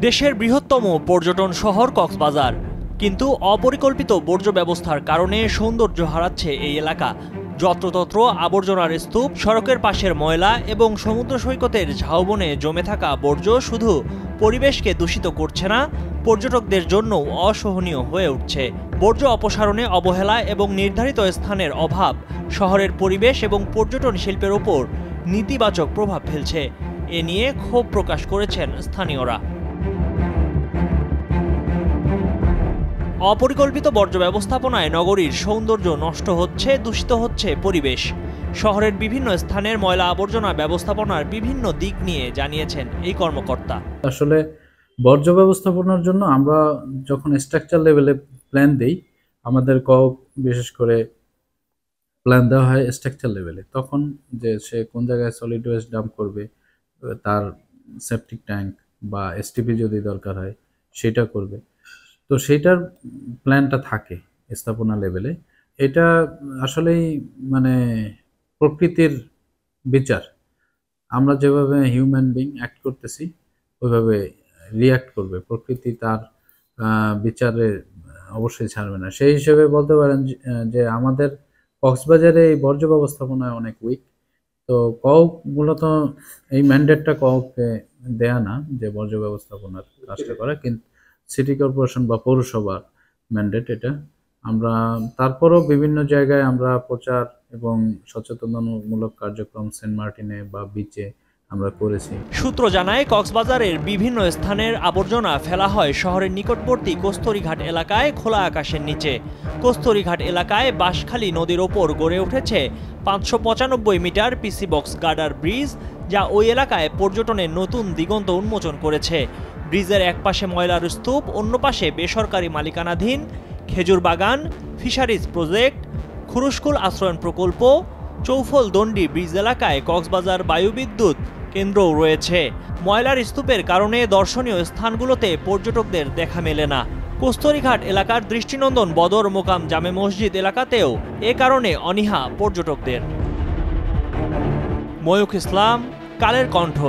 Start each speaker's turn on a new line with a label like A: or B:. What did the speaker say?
A: দেশের বৃহত্তম পর্যটন শহর কক্সবাজার, কিন্তু অপরিকল্পিত বর্জ্য ব্যবস্থার কারণে সৌন্দর্য হারাচ্ছে এই এলাকা। যত্রতত্র আবর্জনার স্তূপ, সড়কের পাশের ময়লা এবং সমুদ্র সৈকতের ঝাউবনে জমে থাকা বর্জ্য শুধু পরিবেশকে দূষিত করছে না, পর্যটকদের জন্য অসহনীয় হয়ে উঠছে। বর্জ্য অপসারণে অবহেলা এবং নির্ধারিত স্থানের অভাব শহরের পরিবেশ এবং পর্যটন শিল্পের ওপর নেতিবাচক প্রভাব ফেলছে। এ নিয়ে ক্ষোভ প্রকাশ করেছেন স্থানীয়রা। অপরিকল্পিত বর্জ্য ব্যবস্থাপনায় নগরীর সৌন্দর্য নষ্ট হচ্ছে, দূষিত হচ্ছে পরিবেশ। শহরের বিভিন্ন স্থানের ময়লা আবর্জনা ব্যবস্থাপনার বিভিন্ন দিক নিয়ে জানিয়েছেন এই কর্মকর্তা।
B: আসলে বর্জ্য ব্যবস্থাপনার জন্য আমরা যখন স্ট্রাকচার লেভেলে প্ল্যান দেই, আমাদের বিশেষ করে প্ল্যান দেওয়া হয় স্ট্রাকচার লেভেলে, তখন যে সে কোন জায়গায় সলিড ওয়েস্ট ডাম্প করবে, তার সেপটিক ট্যাঙ্ক বা এসটিপি যদি দরকার হয় সেটা করবে, তো সেইটার প্ল্যানটা থাকে স্থাপনা লেভেলে। এটা আসলেই মানে প্রকৃতির বিচার। আমরা যেভাবে হিউম্যান বিং অ্যাক্ট করতেছি ওইভাবে রিঅ্যাক্ট করবে প্রকৃতি, তার বিচারে অবশ্যই ছাড়বে না। সেই হিসেবে বলতে পারেন যে আমাদের কক্সবাজারে এই বর্জ্য ব্যবস্থাপনায় অনেক উইক। তো মূলত এই ম্যান্ডেটটা কওকে দেয়া না যে বর্জ্য ব্যবস্থাপনার কাজটা করা, কিন্তু সিটি কর্পোরেশন বা পৌরসভার ম্যান্ডেট এটা। আমরা তারপরও বিভিন্ন জায়গায় আমরা প্রচার এবং সচেতনতামূলক কার্যক্রম সেন্ট মার্টিনে বা বিচে আমরা করেছি।
A: সূত্র জানায়, কক্সবাজারের বিভিন্ন স্থানের আবর্জনা ফেলা হয় শহরের নিকটবর্তী কস্তরীঘাট এলাকায় খোলা আকাশের নিচে। কস্তরীঘাট এলাকায় বাঁশখালী নদীর ওপর গড়ে উঠেছে 595 মিটার পিসি বক্স গার্ডার ব্রিজ, যা ওই এলাকায় পর্যটনের নতুন দিগন্ত উন্মোচন করেছে। ব্রিজের এক পাশে ময়লার স্তূপ, অন্য পাশে বেসরকারি মালিকানাধীন খেজুর বাগান, ফিশারিজ প্রজেক্ট, খুরুশকুল আশ্রয়ণ প্রকল্প, চৌফল দণ্ডি ব্রিজ এলাকায় কক্সবাজার বায়ুবিদ্যুৎ কেন্দ্রও রয়েছে। ময়লার স্তূপের কারণে দর্শনীয় স্থানগুলোতে পর্যটকদের দেখা মেলে না। কস্তরীঘাট এলাকার দৃষ্টিনন্দন বদর মোকাম জামে মসজিদ এলাকাতেও এ কারণে অনীহা পর্যটকদের। ময়ূখ ইসলাম, কালের কণ্ঠ।